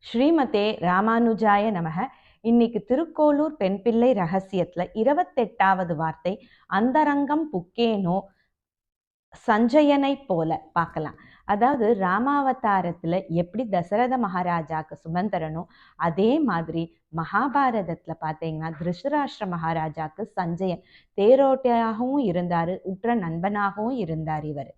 ஸ்ரீமதே ராமானுஜாய நமக. இன்னைக்கு திருக்கோளூர் பெண் பிள்ளை ரகசியத்துல 28வது வார்த்தை அந்தரங்கம் புக்கேனோ சஞ்சயனை போல பார்க்கலாம். அதாவது ராமாவதாரத்துல எப்படி தசரத மகாராஜாக்கு சுமந்திரனோ அதே மாதிரி மகாபாரதத்துல பார்த்தீங்கன்னா திருஷராஷ்டிர மகாராஜாக்கு சஞ்சயன் தேரோட்டியாகவும் இருந்தாரு, உற்ற நண்பனாகவும் இருந்தார்.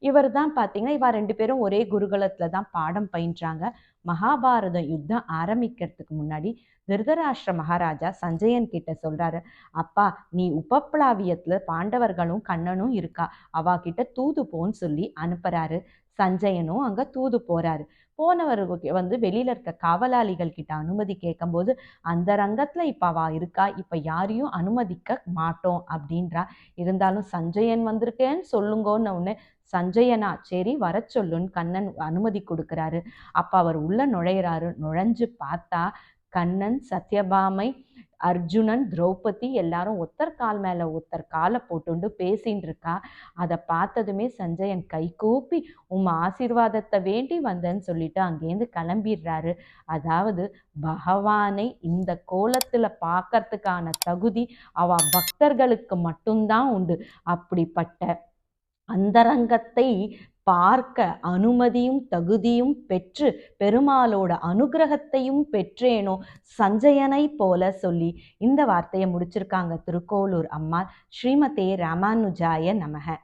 இவர் தான் பார்த்தீங்கன்னா இவ ரெண்டு பேரும் ஒரே குருகுலத்துல தான் பாடம் பயின்றாங்க. மகாபாரதம் யுத்தம் ஆரம்பிக்கிறதுக்கு முன்னாடி திருதராஷ்டிர மகாராஜா சஞ்சயன் கிட்ட சொல்றாரு, அப்பா நீ உபப்ளாவியத்துல பாண்டவர்களும் கண்ணனும் இருக்கா, அவ கிட்ட தூது போன்னு சொல்லி அனுப்புறாரு. சஞ்சயனும் அங்க தூது போறாரு. போனவருக்கு வெளியில இருக்க காவலாளிகள் கிட்ட அனுமதி கேட்கும்போது அந்த ரங்கத்துல இப்ப அவ இருக்கா, இப்ப யாரையும் அனுமதிக்க மாட்டோம் அப்படின்றா. இருந்தாலும் சஞ்சயன் வந்திருக்கேன்னு சொல்லுங்கன்னு உடனே சஞ்சயனா சரி வர சொல்லுன்னு கண்ணன் அனுமதி கொடுக்குறாரு. அப்ப அவர் உள்ள நுழையிறாரு. நுழைஞ்சு பார்த்தா கண்ணன், சத்யபாமை, அர்ஜுனன், திரௌபதி எல்லாரும் ஒருத்தர் கால் மேல ஒருத்தர் காலை போட்டுண்டு பேசின்னு இருக்கா. அதை பார்த்ததுமே சஞ்சயன் கை கூப்பி ஆசீர்வாதத்தை வேண்டி வந்தேன்னு சொல்லிட்டு அங்கேருந்து கிளம்பிடுறாரு. அதாவது பகவானை இந்த கோலத்துல பார்க்கறதுக்கான தகுதி அவ பக்தர்களுக்கு மட்டும்தான் உண்டு. அப்படிப்பட்ட அந்தரங்கத்தை பார்க்க அனுமதியும் தகுதியும் பெற்று பெருமாளோட அனுகிரகத்தையும் பெற்றேனோ சஞ்சயனை போல சொல்லி இந்த வார்த்தையை முடிச்சிருக்காங்க திருக்கோளூர் அம்மாள். ஸ்ரீமதே ராமானுஜாய நமக.